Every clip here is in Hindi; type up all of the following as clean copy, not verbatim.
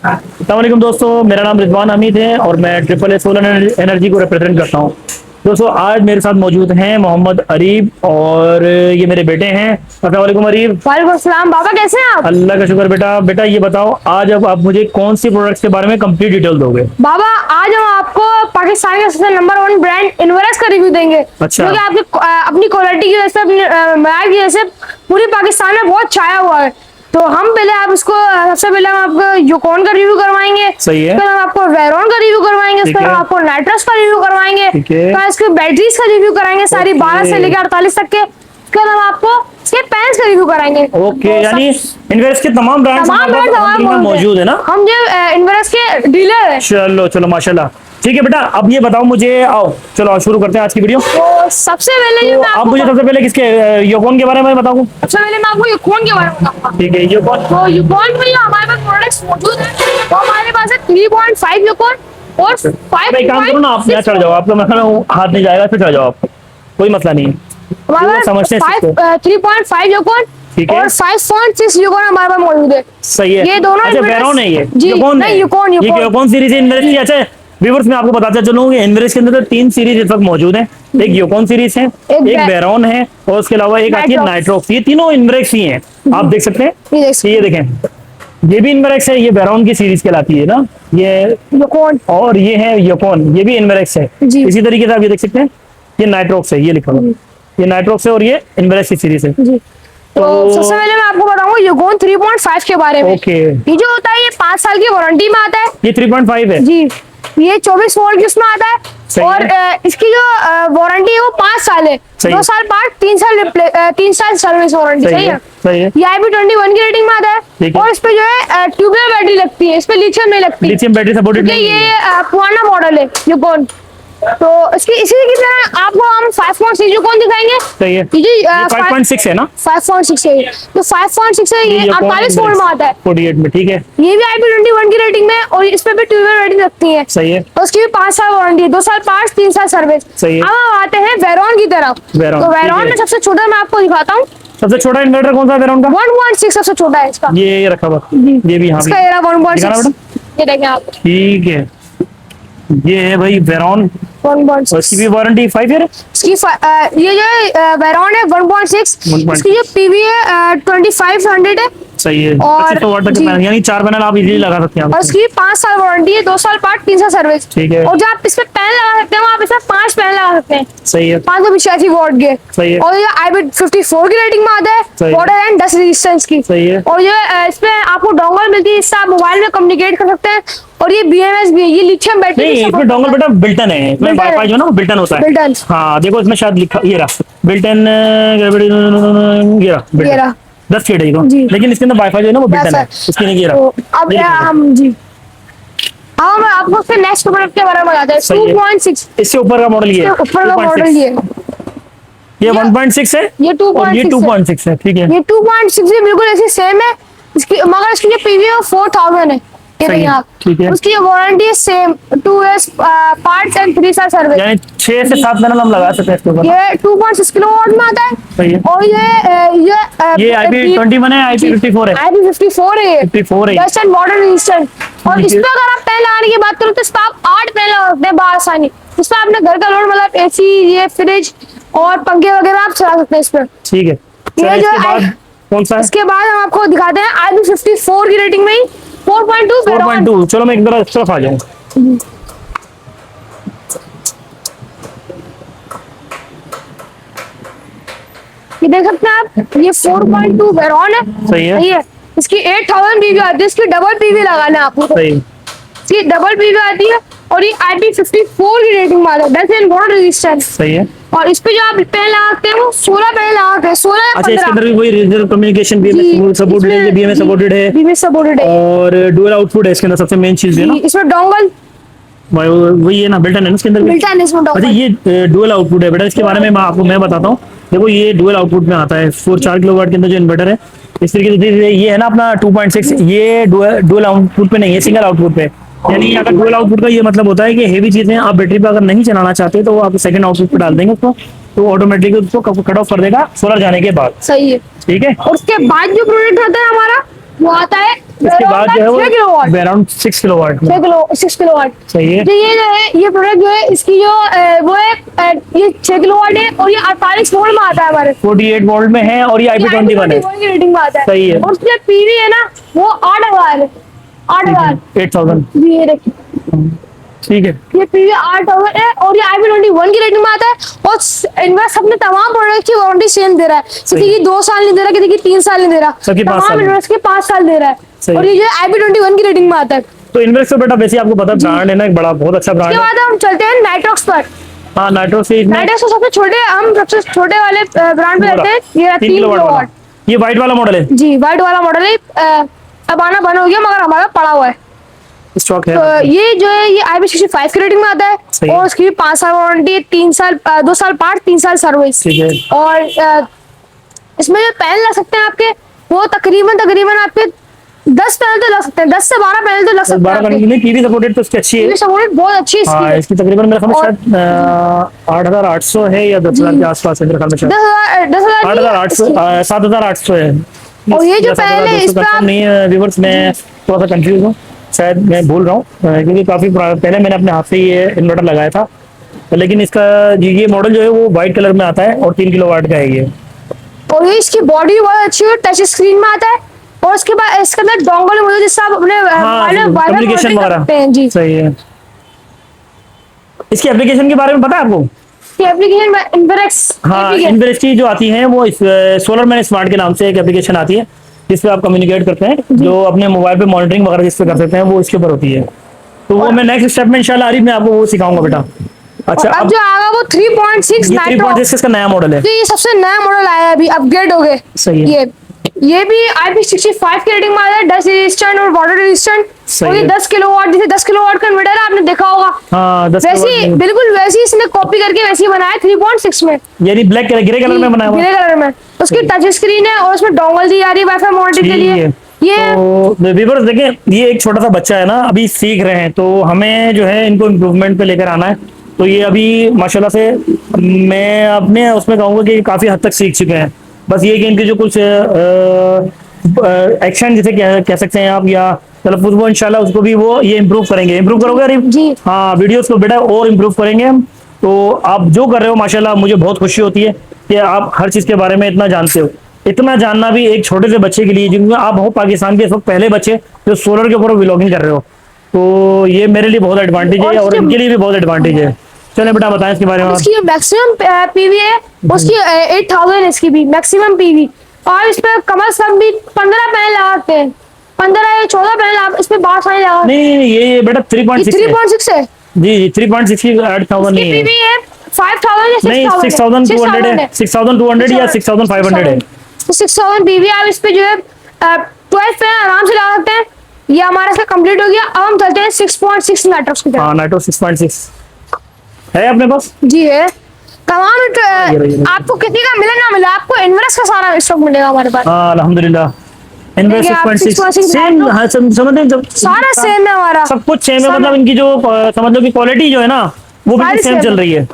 अस्सलाम वालेकुम दोस्तों, मेरा नाम रिजवान हमीद है और मैं ट्रिपल ए सोलर एनर्जी को रिप्रेजेंट करता हूँ। दोस्तों आज मेरे साथ मौजूद हैं मोहम्मद अरीब और ये मेरे बेटे हैं। अस्सलाम वालेकुम अरीब। वालेकुम सलाम। बाबा कैसे हैं आप? अल्लाह का शुक्र। बेटा बेटा ये बताओ आज अब आप मुझे कौन सी प्रोडक्ट्स के बारे में कंप्लीट डिटेल दोगे? बाबा आज हम आपको पाकिस्तान के सबसे नंबर 1 ब्रांड इन्वेरेक्स का रिव्यू देंगे। अच्छा। जो कि आपकी अपनी क्वालिटी की वजह से, अपनी मैच की वजह से पूरी पाकिस्तान में बहुत छाया हुआ है। तो हम पहले आप इसको सबसे पहले हम आपको यूकॉन का रिव्यू करवाएंगे। सही है। फिर हम आपको वेरॉन का रिव्यू करवाएंगे। फिर हम आपको नाइट्रस का रिव्यू करवाएंगे। फिर इसकी बैटरीज का रिव्यू कराएंगे, सारी 12 से लेकर 48 तक के। फिर हम आपको इसके पैंस का रिव्यू कराएंगे। ओके, यानी इन्वेरेक्स के तमाम ब्रांड्स मौजूद है ना? हम जो इन्वेरेक्स के डीलर है। चलो चलो माशाल्लाह। ठीक है बेटा, अब ये बताओ मुझे, आओ चलो शुरू करते हैं आज की वीडियो। तो सबसे पहले तो आप मुझे सबसे पहले किसके यूकॉन के बारे में बताऊं? सबसे पहले मैं आपको यूकॉन के बारे में बताऊंगा। ठीक है, यूकॉन। तो यूकॉन में जो हमारे पास प्रोडक्ट्स मौजूद हैं वो हमारे पास है 3.5 यूकॉन और 5. एक काम करो ना, आप यहाँ चढ़ जाओ, आपका मतलब हाथ नहीं जाएगा, फिर चढ़ जाओ आप, कोई मसला नहीं है। समझते हैं 3.5 यूकॉन और 5.6 यूकॉन हमारे पास मौजूद है। सही है। ये दोनों अच्छा, वेरॉन है ये? जी, यूकॉन नहीं, यूकॉन ये यूकॉन सीरीज है इन्वेरेक्स की। अच्छा व्यूअर्स, मैं आपको बताता चलूं इन्वेरेक्स के अंदर तो 3 सीरीज इस वक्त मौजूद हैं। एक यूकॉन सीरीज है, एक वेरॉन है और उसके अलावा एक आती है नाइट्रोक्स। ये तीनों इन्वेरेक्स ही हैं, आप देख सकते हैं। ये देखें, ये भी इन्वेरेक्स है, ये वेरॉन की सीरीज कहलाती है ना, ये यूकॉन। और ये है यूकॉन, ये भी इन्वेरेक्स है। इसी तरीके से आप ये देख सकते हैं, ये नाइट्रोक्स है, ये लिखा हुआ, ये नाइट्रोक्स है और ये इन्वेरेक्स की सीरीज है। तो सबसे पहले मैं आपको बताऊंगा यूकॉन 3.5 के बारे में। ओके। ये जो होता है ये 5 साल की वारंटी में आता है। ये 3.5 है जी, ये 24 वोल्ट की उसमें आता है और इसकी जो वारंटी है वो 5 साल है। 2 साल पार्ट, 3 साल सर्विस वारंटी। सही है। ये IP21 की रेटिंग में आता है और इस पे जो है ट्यूबवेल बैटरी लगती है, इस पे लिथियम नहीं लगती। लिथियम बैटरी सपोर्टेड नहीं है। ये पुराना मॉडल है यूकॉन। तो इसकी इसी की तरह आपको हम 5.6 यूकॉन दिखाएंगे। सही है। ये 5.6 है ना? 5.6 है। तो 5.6 है, ये 48 वोल्ट में आता है, 48 में। ठीक है। ये भी IP21 की रेटिंग में और इस पे भी ट्यूबवेल रेटिंग लगती है। सही है। तो उसकी भी 5 साल वारंटी है, 2 साल पार्ट्स, 3 साल सर्विस। सही है। अब हम आते हैं वेरॉन की तरफ। तो वेरॉन में सबसे छोटा मैं आपको दिखाता हूँ। सबसे छोटा इन्वर्टर कौन सा है वेरॉन का? 1.6 सबसे छोटा है इसका। ये रखा हुआ, ये भी यहाँ इसका ये 1.6, ये देखें आप। ठीक है, ये है भाई वेरॉन। 1.6। इसकी भी वारंटी 5 ईयर है। इसकी ये जो वेरॉन है 1.6, इसकी जो पीवी है 2500 है। सही है। और 2500 वाट तक के पैनल, यानी 4 पैनल आप इजीली लगा सकते हैं। और इसकी 5 साल वारंटी है, 2 साल पार्ट, 3 साल सर्विस। ठीक है। और जो आप इस पे पैनल लगा सकते हैं, आप इसमें 5 पैनल लगा सकते हैं। सही है। 585 वोल्ट के। सही है। और ये IP54 की रेटिंग में आता है, वाटर एंड डस्ट रेजिस्टेंस की। सही है। और ये इसमें आपको डोंगल मिलती है, इससे आप मोबाइल में कम्युनिकेट कर सकते हैं। और ये BMS भी है, ये लिथियम बैटरी। नहीं, इसमें डोंगल बेटा बिल्टन है, इसमें वाईफाई जो है ना वो बिल्टन होता है। बिल्टन। हाँ देखो, इसमें शायद लिखा, ये रहा बिल्टन, ये रहा 10 फीट है ये, लेकिन इसके अंदर वाईफाई जो है ना वो बिल्टन है, इसके नहीं। ये रहा। अब हम जी, हम आपको फिर नेक्स्ट प्रोडक्ट के बारे में बताते हैं। 2.6 इससे ऊपर का मॉडल ये है। ऊपर का मॉडल ये 1.6 है, ये 2.6 है। ठीक है। ये 2.6 भी बिल्कुल ऐसी सेम है इसकी, मगर इसकी जो पीवी है 4000 है। सही है। ठीक है। उसकी वारंटी है सेम, 2 इयर्स पार्ट्स एंड 3 साल सर्विस। यानी 6 से 7 पैनल हम लगा सकते हैं इसके ऊपर। ये 2.6 किलोवाट में आता है। सही है। और ये IP21 है, IP54 है। IP54 है, 54 है। Dust and water resistant. और इस पे अगर आप पैनल लगाने की बात करो तो इस पे आप 8 पैनल लगा सकते हैं बआसानी। इस पे अपने घर का लोड, मतलब AC, ये फ्रिज और पंखे वगैरह आप चला सकते हैं इस पे। ठीक है। ये जो इसके बाद कौन सा है? इसके बाद हम आपको दिखाते हैं IP54 की रेटिंग में ही 4.2। चलो मैं एक बार इस तरफ आ जाऊं। ये देख सकते हैं आप, ये 4.2 वेरॉन है। सही है। इसकी 8000 पीवी आती है, इसकी डबल पीवी लगाना है आपको। सही। इसकी डबल पीवी आती है और ये IP54 की रेटिंग में आता है, डस्ट एंड वाटर रेजिस्टेंस। सही है। और इस पे जो आप पैन लगाते हैं वो 16 पैन लगाते हैं, 16 या 15। अच्छा, इसके अंदर भी वही रीजनल कम्युनिकेशन BMS सपोर्टेड है, BMS सपोर्टेड है और डुअल आउटपुट है इसके अंदर, सबसे मेन चीज है ना। इसमें डोंगल वही है ना, बिल्टन है ना इसके अंदर। बिल्टन है इसमें डोंगल। अच्छा, ये डुअल आउटपुट है बेटा, इसके बारे में मैं बताता हूँ। देखो ये डुअल आउटपुट में आता है, 4 किलोवाट के अंदर जो इन्वर्टर है। इस तरीके से ये है ना अपना 2.6, ये डुअल आउटपुट पे नहीं है, सिंगल आउटपुट पे। यानी अगर डुअल आउटपुट का ये मतलब होता है कि हेवी चीजें आप बैटरी पे अगर नहीं चलाना चाहते तो आप सेकंड आउटपुट पे डाल देंगे उसको, तो ऑटोमेटिकली उसको कट ऑफ कर देगा सोलर जाने के बाद। सही है। ठीक है। और उसके बाद जो प्रोडक्ट आता है हमारा वो आता है इसके बाद जो है वो 6 किलोवाट, अराउंड 6 किलोवाट में। 6 किलोवाट। सही है। तो ये जो है ये प्रोडक्ट जो है इसकी जो वो है ये 6 किलोवाट है और ये 48 वोल्ट में आता है हमारे, 48 वोल्ट में है और ये IP21 है। की रेटिंग में आता है। सही है। और उसकी पीवी है ना वो 8000 है, 8000। 8000 जी ये देखिए ठीक है। ये पीवी 8000 है और ये IP21 की रेटिंग में आता है। और इन्वेस्ट अपने तमाम प्रोडक्ट की वारंटी सेम दे रहा है, किसी की 2 साल नहीं दे रहा, किसी की 3 साल नहीं दे रहा, सबकी 5 साल तमाम है। इन्वेस्ट के 5 साल दे रहा है। सही। और ये जो IP21 की रेटिंग में आता है। तो इन्वेस्ट तो बेटा वैसे आपको पता ब्रांड है ना, एक बड़ा बहुत अच्छा ब्रांड उसके है। बाद हम चलते हैं नाइट्रॉक्स पर। हाँ नाइट्रो से इसमें नाइट्रॉक्स सबसे छोटे, हम सबसे छोटे वाले ब्रांड पे रहते हैं। ये 3 3 किलोवाट वाला। किलोवाट ये व्हाइट वाला मॉडल है, जी, व्हाइट वाला मॉडल है। अब आना बंद हो गया मगर हमारा पड़ा हुआ है। स्टॉक है। तो ये जो है ये IP65 की रेटिंग में आता सही है है। और उसकी 5 साल वारंटी है, 3 साल 2 साल पार्ट, 3 साल सर्विस। ठीक है। और इसमें जो पैनल लग सकते हैं आपके वो तकरीबन आपके 10 पैनल तो लग सकते हैं, 10 से 12 पैनल तो लग सकते हैं 12 आपके। करने में टीवी सपोर्टेड तो उसकी अच्छी है। ये सपोर्ट बहुत अच्छी है हाँ इसकी। इसकी तकरीबन मेरे ख्याल में और- शायद 8800 है या 10,000 के आसपास है मेरे ख्याल में शायद। 10,000 8800 7800 है। और ये जो या पहले 7200 इस पे confirm आप- नहीं है व्यूअर्स, मैं थोड़ा सा कंफ्यूज हूँ, शायद मैं भूल रहा हूँ क्योंकि काफी पहले मैंने अपने हाथ से ये इन्वर्टर लगाया था। लेकिन इसका ये मॉडल जो है वो व्हाइट कलर में आता है और 3 किलोवाट का है ये। और ये इसकी बॉडी बहुत अच्छी है, टच स्क्रीन में आता है। और उसके बाद इसके अंदर डोंगल मौजूद है जिससे आप अपने कम्युनिकेशन वगैरह जी। सही है। इसकी एप्लीकेशन के बारे में पता है आपको? एप्लीकेशन इन्फिनिक्स हाँ इनवेरेक्स की जो आती है वो सोलर मैन स्मार्ट के नाम से एक एप्लीकेशन आती है जिसपे आप कम्युनिकेट करते हैं, जो अपने मोबाइल पे मॉनिटरिंग वगैरह जिस पे कर सकते हैं वो इसके ऊपर होती है। तो वो मैं नेक्स्ट स्टेप में इंशाल्लाह आरिफ मैं आपको वो सिखाऊंगा बेटा। अच्छा अब जो आएगा वो 3.6 ये नाइट्रो। 3.6 का नया मॉडल है। तो ये सबसे नया मॉडल आया है, अभी अपग्रेड हो गए। सही है। ये भी IP65 की रेटिंग में आता है, डस्ट रेजिस्टेंट और वाटर रेजिस्टेंट। सही और ये है। 10 किलोवाट, जैसे 10 किलोवाट का इन्वर्टर है आपने देखा होगा, हाँ 10 वैसी बिल्कुल वैसी इसने कॉपी करके वैसी बनाया 3.6 में, यानी ब्लैक कलर ग्रे कलर में बनाया हुआ है। ग्रे कलर में। उसकी टच स्क्रीन है और उसमें डोंगल दी जा रही है वाईफाई मॉनिटरिंग के ठीक लिए। है। ये तो व्यूअर्स देखें, ये एक छोटा सा बच्चा है ना, अभी सीख रहे हैं, तो हमें जो है इनको इम्प्रूवमेंट पे लेकर आना है। तो ये अभी माशाल्लाह से मैं अपने उसमें कहूँगा कि काफी हद तक सीख चुके हैं। बस ये कि इनके जो कुछ एक्शन जिसे कह सकते हैं आप या तलफ्फुज़, वो इंशाल्लाह उसको भी वो ये इम्प्रूव करेंगे। इम्प्रूव करोगे अरे जी। हाँ वीडियोस को बेटा और इम्प्रूव करेंगे हम। तो आप जो कर रहे हो माशाल्लाह मुझे बहुत खुशी होती है कि आप हर चीज के बारे में इतना जानते हो। इतना जानना भी एक छोटे से बच्चे के लिए, जिनमें आप हो पाकिस्तान के इस वक्त पहले बच्चे जो सोलर के ऊपर व्लॉगिंग कर रहे हो, तो ये मेरे लिए बहुत एडवांटेज है और इनके लिए भी बहुत एडवांटेज है। चले बेटा बताएं इसके बारे में आप। उसकी मैक्सिमम पीवी है उसकी 8000 इसकी भी मैक्सिमम पीवी। और इस पे कम से कम भी 15 पैनल लगाते हैं, 15 या 14 पैनल आप इस पे बाहर सारे लगा। नहीं ये बेटा 3.6 है। 3.6 है। जी 3.6 की 8000 नहीं है। पीवी है 5000 या 6000 नहीं 6200 है, 6200 या 6500 है। 6000 पीवी आप इस पे जो है 12 पैनल आराम से लगा सकते हैं। ये हमारा इसका कंप्लीट हो गया। अब हम चलते हैं 6.6 नाइट्रॉक्स की तरफ। हाँ नाइट्रो 6.6 है अपने पास। जी है तमाम ये। आपको किसी का मिले ना मिले, आपको इन्वर्स का सारा स्टॉक मिलेगा हमारे पास। हाँ अल्हम्दुलिल्लाह। इनवेस्ट देखिए आप 6.6 6.6 सेम। हाँ समझते हैं जब सारा सेम है हमारा, सब कुछ सेम है, सब- मतलब इनकी जो समझ लो कि क्वालिटी जो है ना वो भी सारी सेम same चल है। रही है।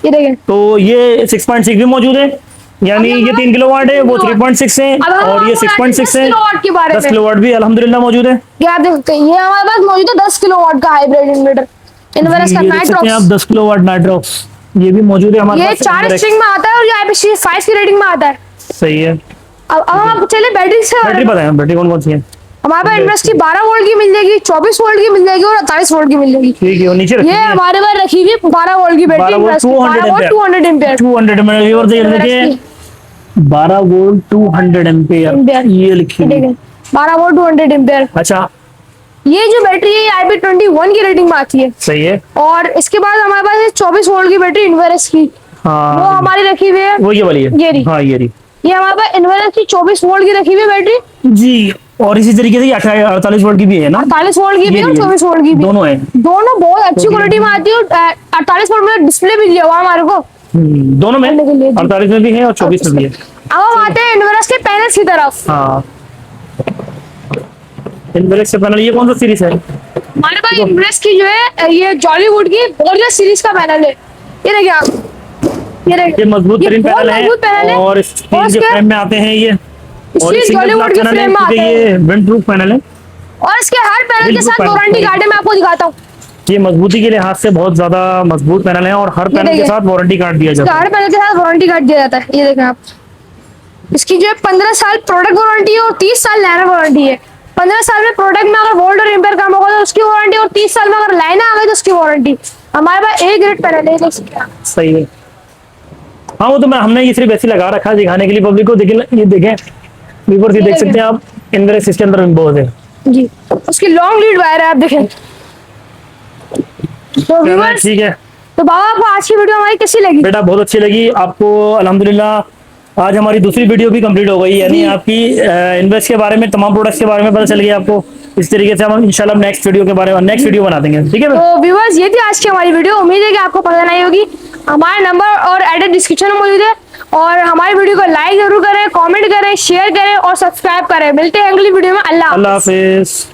ये देखिए। तो ये 6.6 भी मौजूद है, यानी अब ये हम 3 किलोवाट है, वो 3.6 है, अब हम और ये आपको 6.6 है। 10 किलोवाट के बारे 10 में किलोवाट भी अल्हम्दुलिल्लाह मौजूद है। ये आप देख सकते हैं, ये हमारे पास मौजूद है 10 किलोवाट का हाइब्रिड इन्वर्टर इन्वर्स का ये देख सकते हैं आप नाइट्रॉक्स। 10 किलोवाट नाइट्रॉक्स ये भी मौजूद है हमारे ये पास। 4 स्ट्रिंग में आता है और ये IP65 की रेटिंग में आता है। सही है। अब हम आपको चले बैटरी से बैटरी बताएं, बैटरी कौन कौन सी है? हमारे पास इन्वर्स की 12 वोल्ट की मिल जाएगी, 24 वोल्ट की मिल जाएगी और 48 वोल्ट की मिल जाएगी। ठीक है, वो नीचे रखी ये है हमारे पास रखी हुई 12 वोल्ट की बैटरी 12 वोल्ट 200 एम्पियर 200 एम्पियर और देखिए 12 वोल्ट 200 एम्पियर ये लिखी हुई है। 12 वोल्ट 200 एम्पियर। अच्छा ये जो बैटरी है IP21 की रेटिंग में आती है। सही है। और इसके बाद हमारे पास है 24 वोल्ट की बैटरी इन्वर्स की, वो हाँ हमारी रखी हुई है। वो ये वाली है। ये रही। हाँ ये रही। ये हमारे पास इन्वर्स की 24 वोल्ट की रखी हुई है बैटरी, जी और इसी तरीके से 48 वोल्ट की भी है ना? 48 वोल्ट की भी ये और भी है। 24 वोल्ट की भी। दोनों है। दोनों बहुत अच्छी क्वालिटी में आती है। 48 वोल्ट में डिस्प्ले भी दिया हुआ है हमारे को। दोनों में करने के लिए। 48 में भी है और 24 में भी है। अब हम आते हैं इन्वर्स के पैनल्स की तरफ। हाँ इनवेलेक्स से पैनल ये कौन सा सीरीज है? हमारे पास इन्वर्स की जो है ये जॉलीवुड की गॉर्जियस सीरीज का पैनल है। ये देखिए आप, ये देखिए ये मजबूत तरीन बहुत पैनल मजबूत पैनल है है। और और स्टील के इसके- फ्रेम में आते हैं ये और स्टील जॉलीवुड के फ्रेम में आते हैं ये विंड प्रूफ पैनल है और इसके हर पैनल के साथ वारंटी कार्ड है, मैं आपको दिखाता हूँ। ये मजबूती के लिहाज से बहुत ज्यादा मजबूत पैनल है और हर पैनल के साथ वारंटी कार्ड दिया जाता है। हर पैनल के साथ वारंटी कार्ड दिया जाता है। ये देखें आप, इसकी जो है 15 साल प्रोडक्ट वारंटी है और 30 साल लाइन वारंटी है। 15 साल में प्रोडक्ट में अगर वोल्ट और एम्पेयर कम होगा तो उसकी वारंटी, और 30 साल में अगर लाइन आ गई तो उसकी वारंटी। हमारे पास ए ग्रेड पैनल है, देख सकते हैं। सही है। हाँ वो तो हमने ये सिर्फ ऐसे लगा रखा है दिखाने के लिए पब्लिक को। ये देखें ऊपर से देख सकते हैं आप, इनब्रेस इसके अंदर बहुत है जी। उसकी लॉन्ग लीड वायर है, आप देखें। तो व्यूअर्स, ठीक है। तो बाबा आपको आज की वीडियो हमारी कैसी लगी? बेटा बहुत अच्छी लगी आपको। अल्हम्दुलिल्लाह आज हमारी दूसरी वीडियो भी कंप्लीट हो गई, यानी आपकी इन्वेस्ट के बारे में, तमाम प्रोडक्ट्स के बारे में पता चल गया आपको। इस तरीके से हम इंशाल्लाह नेक्स्ट वीडियो के बारे में नेक्स्ट वीडियो बना देंगे, ठीक है। तो व्यूअर्स, ये थी आज की हमारी वीडियो। उम्मीद है कि आपको पसंद आई होगी। हमारा नंबर और एड्रेस डिस्क्रिप्शन में मौजूद है, और हमारी वीडियो को लाइक जरूर करें, कमेंट करें, शेयर करें और सब्सक्राइब करें। मिलते हैं अगली वीडियो में। अल्लाह हाफिज।